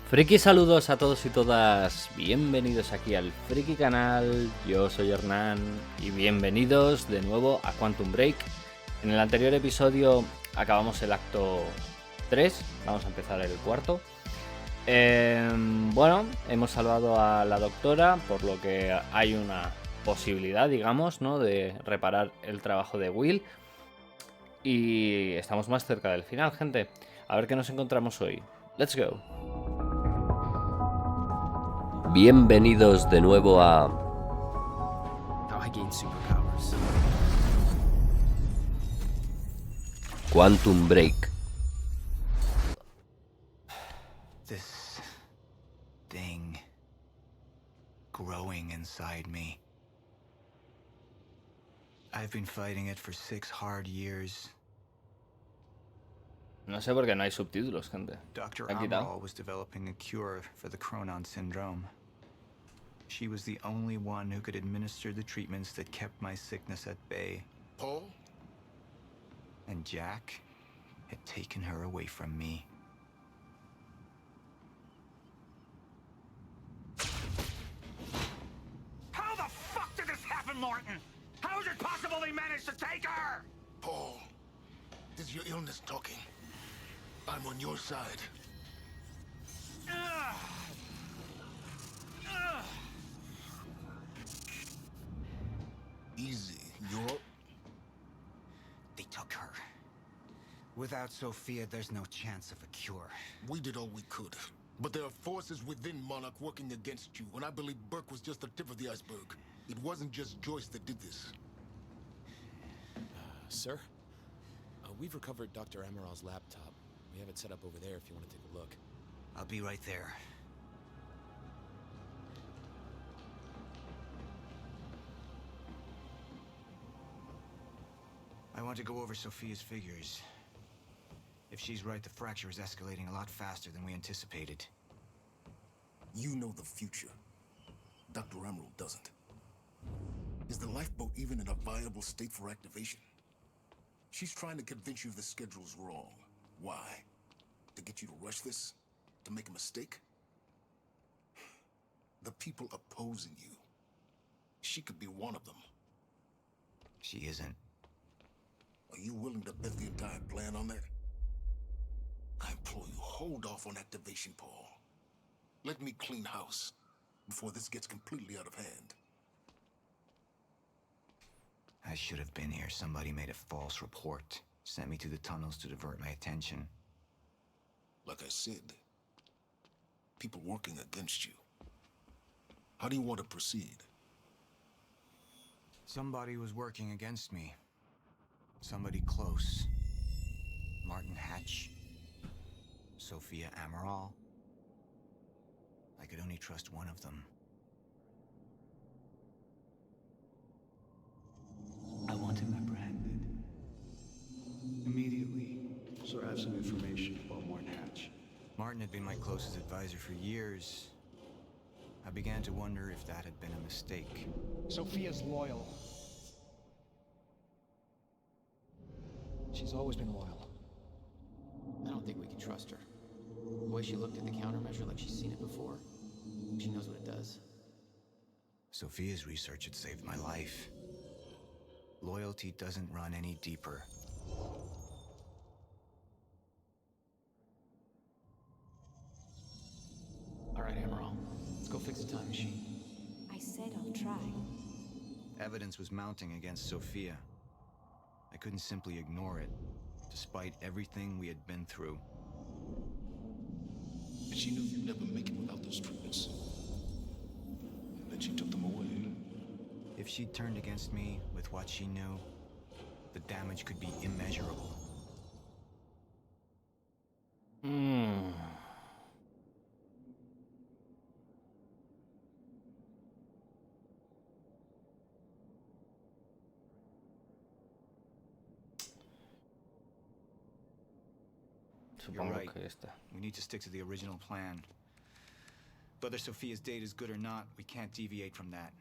Friki saludos a todos y todas, bienvenidos aquí al Friki Canal, yo soy Hernán y bienvenidos de nuevo a Quantum Break. En el anterior episodio acabamos el acto 3, vamos a empezar el cuarto. Bueno, hemos salvado a la doctora, por lo que hay una posibilidad, digamos, ¿no?, de reparar el trabajo de Will. Y estamos más cerca del final, gente. A ver qué nos encontramos hoy. Let's go. Bienvenidos de nuevo a How I gain superpowers. Quantum Break. This thing growing inside me. I've been fighting it for 6 hard years. No sé por qué no hay subtítulos, gente. Dr. ¿Me han quitado? Amaral was developing a cure for the Cronon syndrome. She was the only one who could administer the treatments that kept my sickness at bay. Paul? And Jack had taken her away from me. How the fuck did this happen, Morton? How is it possible they managed to take her? Paul, is your illness talking? I'm on your side. Ugh. Ugh. Easy, you're... They took her. Without Sophia, there's no chance of a cure. We did all we could. But there are forces within Monarch working against you, and I believe Burke was just the tip of the iceberg. It wasn't just Joyce that did this. Sir? We've recovered Dr. Amaral's laptop. We have it set up over there if you want to take a look. I'll be right there. I want to go over Sophia's figures. If she's right, the fracture is escalating a lot faster than we anticipated. You know the future. Dr. Amaral doesn't. Is the lifeboat even in a viable state for activation? She's trying to convince you the schedule's wrong. Why? To get you to rush this? To make a mistake? The people opposing you. She could be one of them. She isn't. Are you willing to bet the entire plan on that? I implore you, hold off on activation, Paul. Let me clean house before this gets completely out of hand. I should have been here. Somebody made a false report. Sent me to the tunnels to divert my attention. Like I said, people working against you. How do you want to proceed? Somebody was working against me. Somebody close. Martin Hatch. Sophia Amaral. I could only trust one of them. I want him apprehended. Immediately. So I have some information about Martin Hatch. Martin had been my closest advisor for years. I began to wonder if that had been a mistake. Sophia's loyal. She's always been loyal. I don't think we can trust her. The way she looked at the countermeasure like she's seen it before. She knows what it does. Sophia's research had saved my life. Loyalty doesn't run any deeper. All right, Amaral. Let's go fix the time machine. I said I'll try. Evidence was mounting against Sophia. I couldn't simply ignore it, despite everything we had been through. And she knew you'd never make it without those treatments. And then she took them away. If she'd turned against me with what she knew, the damage could be immeasurable. You're Supongo right. que esta. We need to stick to the original plan. Whether Sophia's date is good or not, we can't deviate from that.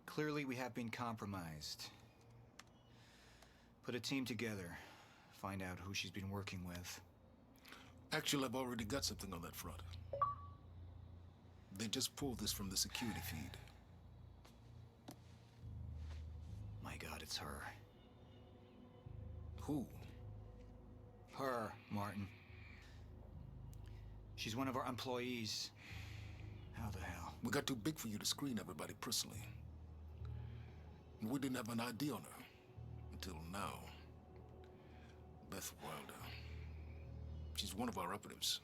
Clearly, we have been compromised. Put a team together. Find out who she's been working with. Actually, I've already got something on that front. They just pulled this from the security feed. My God, it's her. Who? Her, Martin. She's one of our employees. How the hell? We got too big for you to screen everybody personally. And we didn't have an ID on her. Until now. Beth Wilder. She's one of our operatives.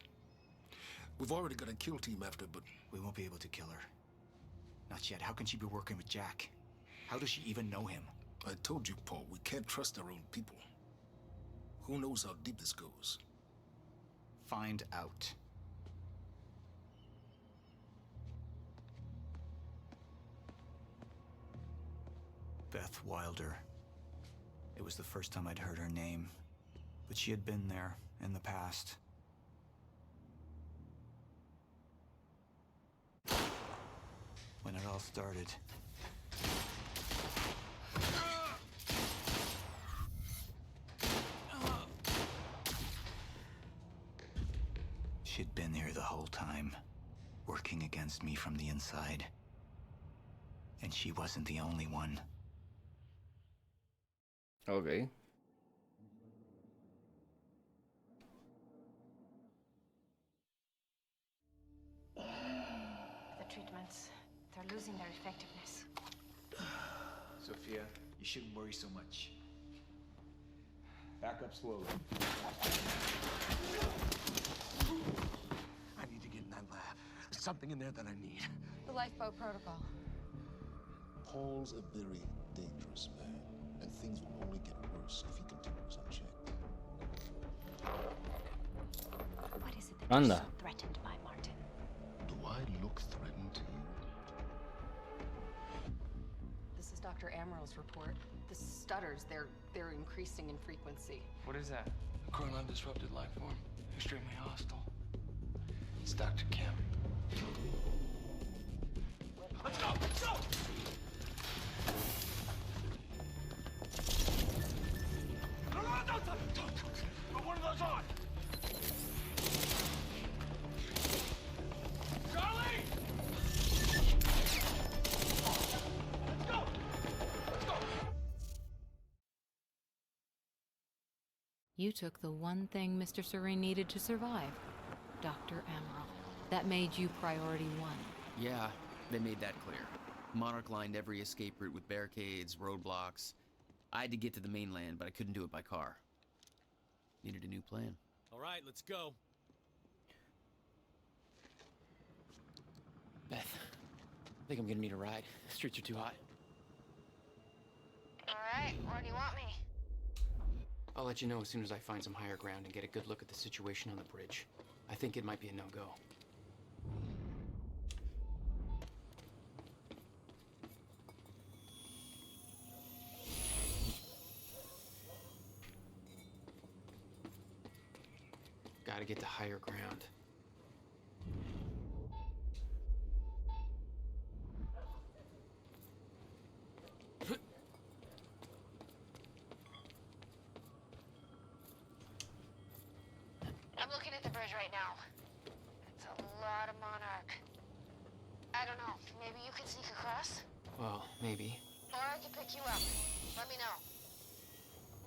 We've already got a kill team after, but... We won't be able to kill her. Not yet. How can she be working with Jack? How does she even know him? I told you, Paul, we can't trust our own people. Who knows how deep this goes? Find out. Beth Wilder. It was the first time I'd heard her name, but she had been there in the past. When it all started. She'd been here the whole time, working against me from the inside. And she wasn't the only one. Okay. The treatments, they're losing their effectiveness. Sophia, you shouldn't worry so much. Back up slowly. I need to get in that lab. There's something in there that I need. The lifeboat protocol. Paul's a very dangerous man, and things will only get worse if he continues unchecked. What is it that you're Anda. so threatened by, Martin? Do I look threatened to you? This is Dr. Amaril's report. The stutters, they're increasing in frequency. What is that? A current undisrupted life form. Extremely hostile. It's Dr. Kim. Let's go! Let's go! No, don't! Put one of those on! Charlie! Let's go! Let's go! You took the one thing Mr. Serene needed to survive, Dr. Amaral. That made you priority one. Yeah, they made that clear. Monarch lined every escape route with barricades, roadblocks. I had to get to the mainland, but I couldn't do it by car. Needed a new plan. All right, let's go. Beth, I think I'm gonna need a ride. The streets are too hot. All right, where do you want me? I'll let you know as soon as I find some higher ground and get a good look at the situation on the bridge. I think it might be a no-go. Gotta get to higher ground. I'm looking at the bridge right now. It's a lot of Monarch. I don't know, maybe you could sneak across? Well, maybe. Or I could pick you up. Let me know.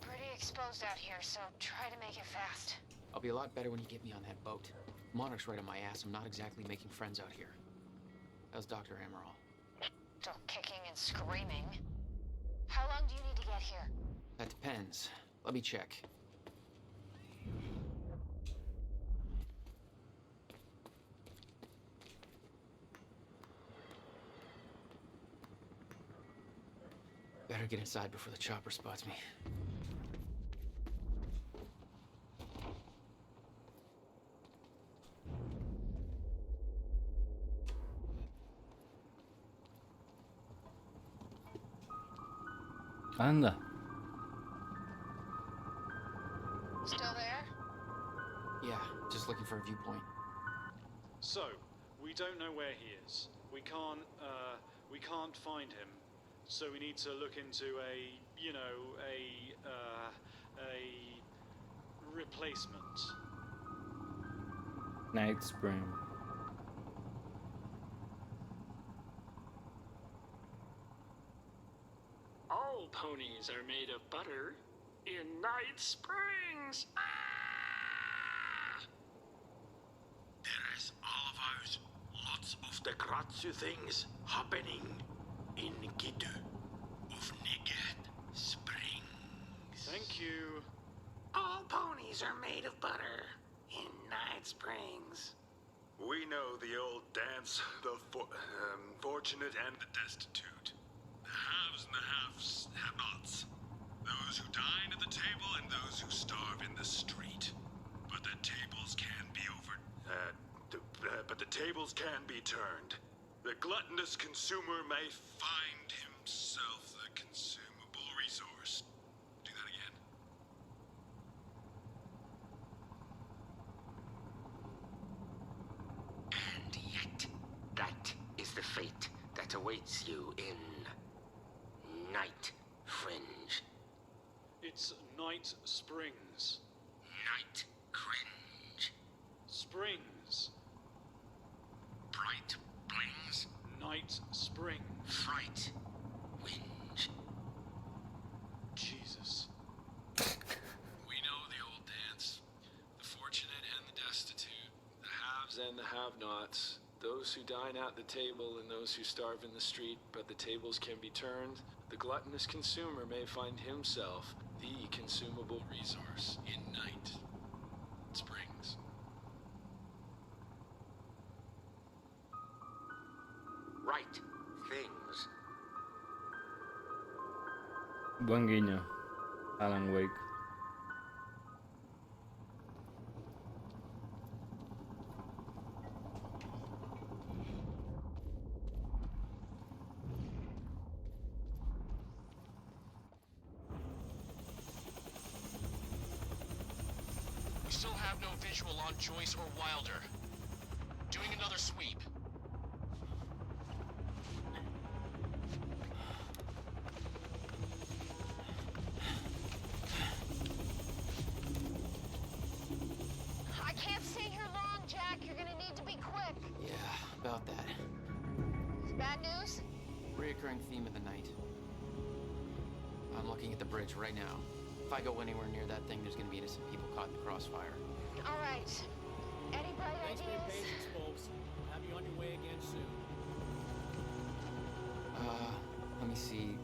Pretty exposed out here, so try to make it fast. I'll be a lot better when you get me on that boat. Monarch's right on my ass. I'm not exactly making friends out here. How's Dr. Amaral? Still kicking and screaming. How long do you need to get here? That depends. Let me check. Better get inside before the chopper spots me. Anda. Still there? Yeah, just looking for a viewpoint. So, we don't know where he is. We can't find him. So we need to look into a replacement. Night Spring. All ponies are made of butter in Night Springs. There is always lots of the Gratsu things happening in Gitu of Nigat Springs. Thank you. All ponies are made of butter in Night Springs. We know the old dance, the fortunate and the destitute. The haves and the have-nots. Those who dine at the table and those who starve in the street. But the tables can be but the tables can be turned. The gluttonous consumer may find himself the consumable resource. Do that again. And yet, that is the fate that awaits you in Night Fringe. It's Night Springs. Night Cringe. Springs. Bright Blings. Night Spring. Fright. Whinge. Jesus. We know the old dance. The fortunate and the destitute. The haves and the have-nots. Those who dine at the table and those who starve in the street, but the tables can be turned. The gluttonous consumer may find himself the consumable resource in Night Springs. Right things. Buen guiño. Alan Wake. We still have no visual on Joyce or Wilder. Doing another sweep. I can't stay here long, Jack. You're gonna need to be quick. Yeah, about that. Bad news? Reoccurring theme of the night. I'm looking at the bridge right now. If I go anywhere near that thing, there's gonna be innocent people caught in the crossfire. All right. Any bright Thanks for your ideas? patience, folks. We'll have you on your way again soon. Let me see.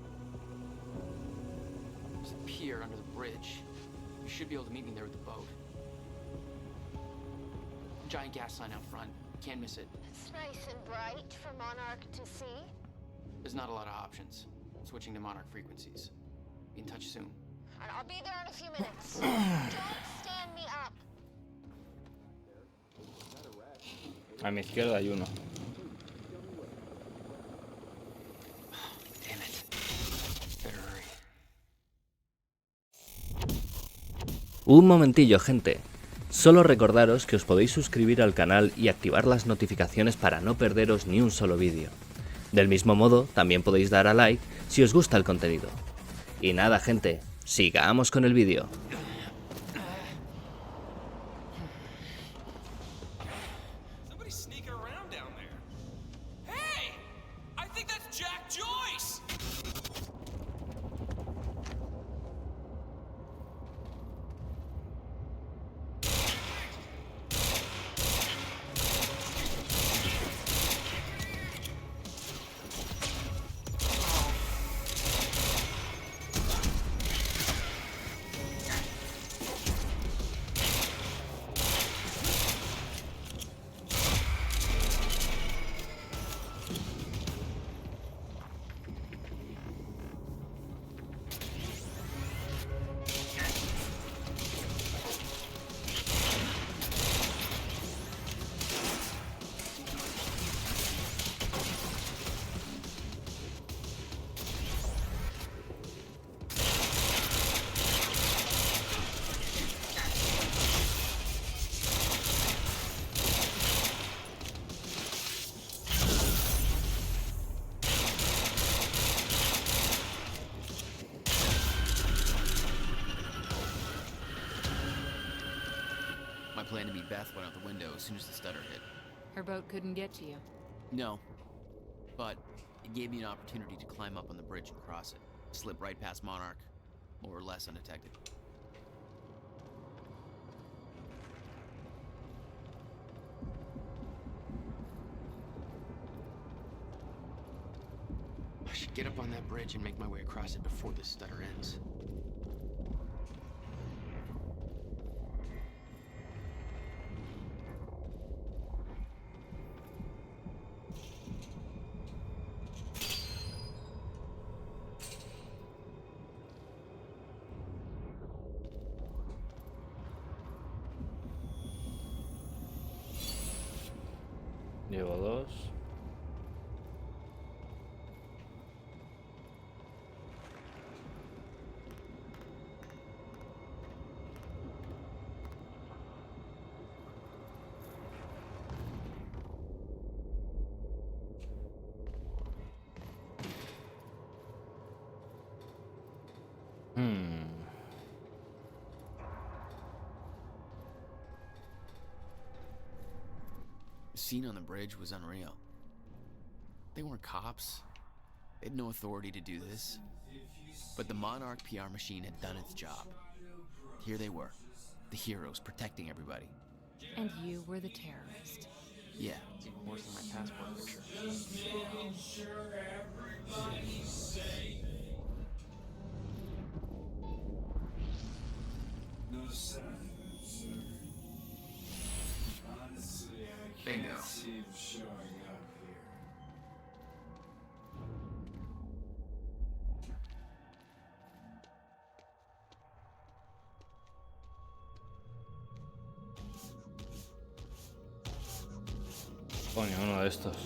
There's a pier under the bridge. You should be able to meet me there with the boat. Giant gas sign out front. Can't miss it. It's nice and bright for Monarch to see. There's not a lot of options. Switching to Monarch frequencies. Be in touch soon. I'll be there in a few minutes. Don't stand me up. A mi izquierda hay uno. Damn it. Better hurry. Un momentillo, gente. Solo recordaros que os podéis suscribir al canal y activar las notificaciones para no perderos ni un solo vídeo. Del mismo modo, también podéis dar a like si os gusta el contenido. Y nada, gente, sigamos con el vídeo. Somebody's sneaking around down there. Hey! I think that's Jack Joyce! plan to meet Beth went out the window as soon as the stutter hit. Her boat couldn't get to you. No, but it gave me an opportunity to climb up on the bridge and cross it. Slip right past Monarch, more or less undetected. I should get up on that bridge and make my way across it before this stutter ends. Llevo 2. The scene on the bridge was unreal. They weren't cops. They had no authority to do this. But the Monarch PR machine had done its job. Here they were, the heroes protecting everybody. And you were the terrorist. Yeah. It's even worse than my passport picture. Just making sure everybody's safe. No sign, sir. Honestly, I can't Bingo. see him showing up here. Coño, uno de estos.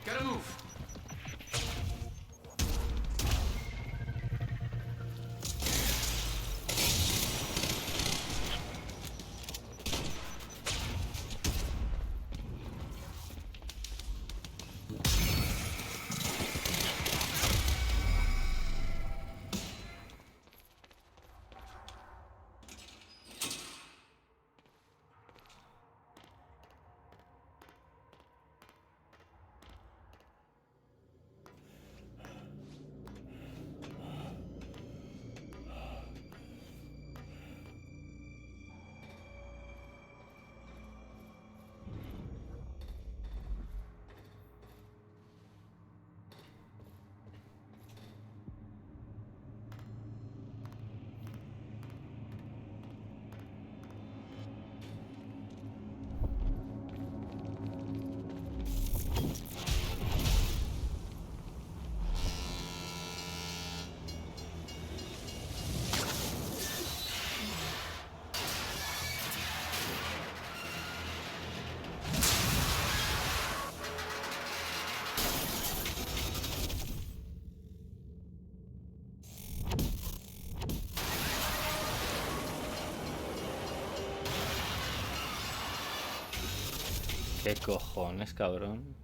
Gotta move! ¿Qué cojones, cabrón?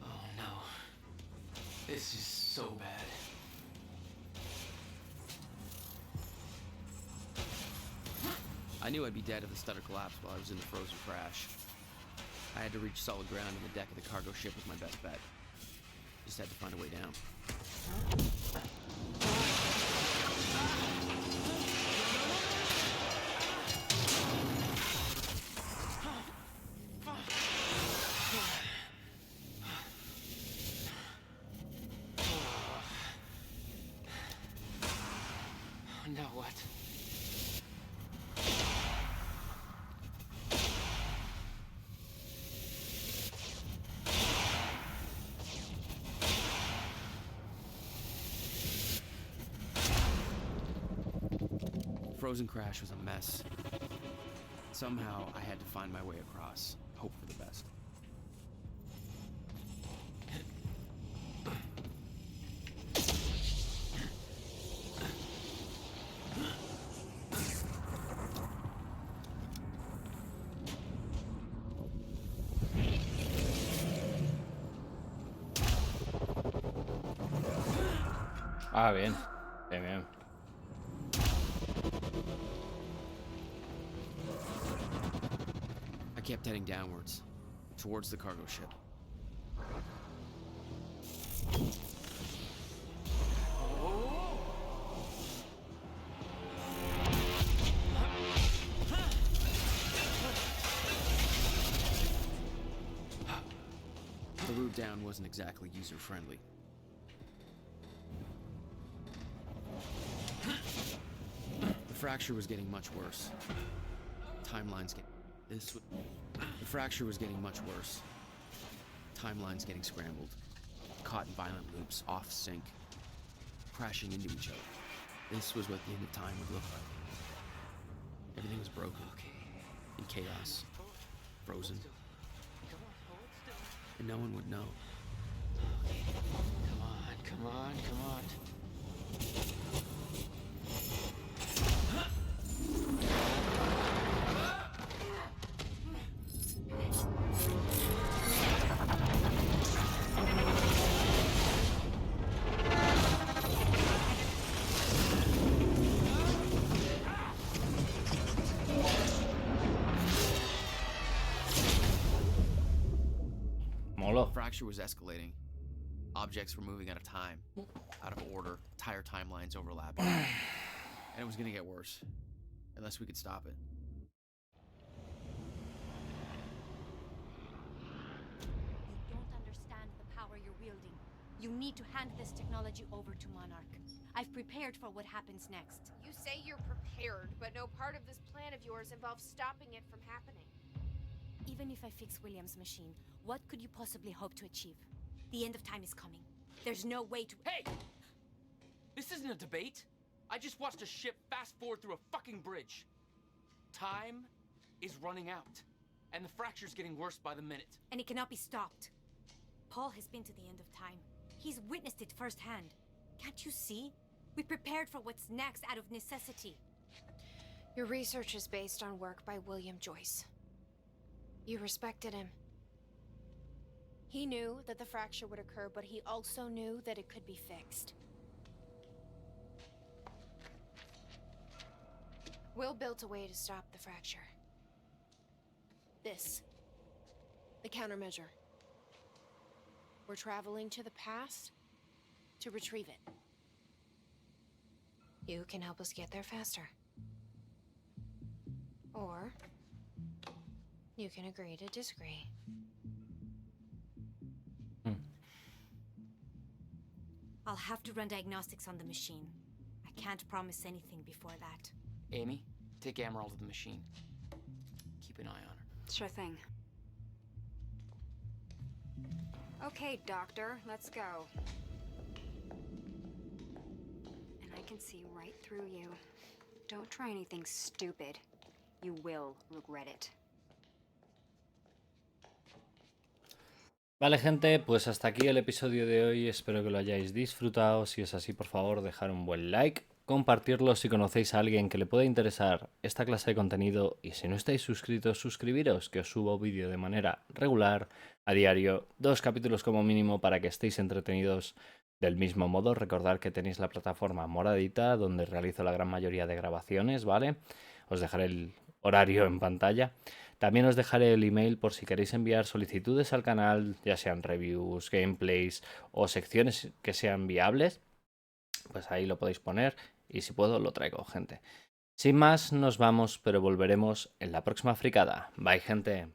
Oh no. This is so bad. I I knew I'd be dead if the stutter collapsed while I was in the frozen crash. I had to reach solid ground on the deck of the cargo ship with my best bet. Just had to find a way down. Now what? Frozen crash was a mess. Somehow I had to find my way across, hope for the best. Ah, bien. Bien, bien. I kept heading downwards, towards the cargo ship. The route down wasn't exactly user-friendly. The fracture was getting much worse. The fracture was getting much worse. Timelines getting scrambled. Caught in violent loops, off sync. Crashing into each other. This was what the end of time would look like. Everything was broken. In chaos. Frozen. And no one would know. Come on, come on, come on. Molo. Fracture was escalating. Objects were moving out of time, out of order, entire timelines overlapping. And it was gonna get worse, unless we could stop it. You don't understand the power you're wielding. You need to hand this technology over to Monarch. I've prepared for what happens next. You say you're prepared, but no part of this plan of yours involves stopping it from happening. Even if I fix William's machine, what could you possibly hope to achieve? The end of time is coming. There's no way to— Hey! This isn't a debate. I just watched a ship fast forward through a fucking bridge. Time is running out, and the fracture's getting worse by the minute. And it cannot be stopped. Paul has been to the end of time. He's witnessed it firsthand. Can't you see? We prepared for what's next out of necessity. Your research is based on work by William Joyce. You respected him. He knew that the fracture would occur, but he also knew that it could be fixed. Will built a way to stop the fracture. This. The countermeasure. We're traveling to the past to retrieve it. You can help us get there faster. Or you can agree to disagree. I'll have to run diagnostics on the machine. I can't promise anything before that. Amy, take Emerald to the machine. Keep an eye on her. Sure thing. Okay, Doctor, let's go. And I can see right through you. Don't try anything stupid. You will regret it. Vale, gente, pues hasta aquí el episodio de hoy. Espero que lo hayáis disfrutado. Si es así, por favor, dejar un buen like, compartirlo si conocéis a alguien que le pueda interesar esta clase de contenido. Y si no estáis suscritos, suscribiros, que os subo vídeo de manera regular, a diario, 2 capítulos como mínimo para que estéis entretenidos del mismo modo. Recordad que tenéis la plataforma moradita, donde realizo la gran mayoría de grabaciones, ¿vale? Os dejaré horario en pantalla. También os dejaré el email por si queréis enviar solicitudes al canal, ya sean reviews, gameplays o secciones que sean viables. Pues ahí lo podéis poner y si puedo lo traigo, gente. Sin más, nos vamos, pero volveremos en la próxima fricada. Bye, gente.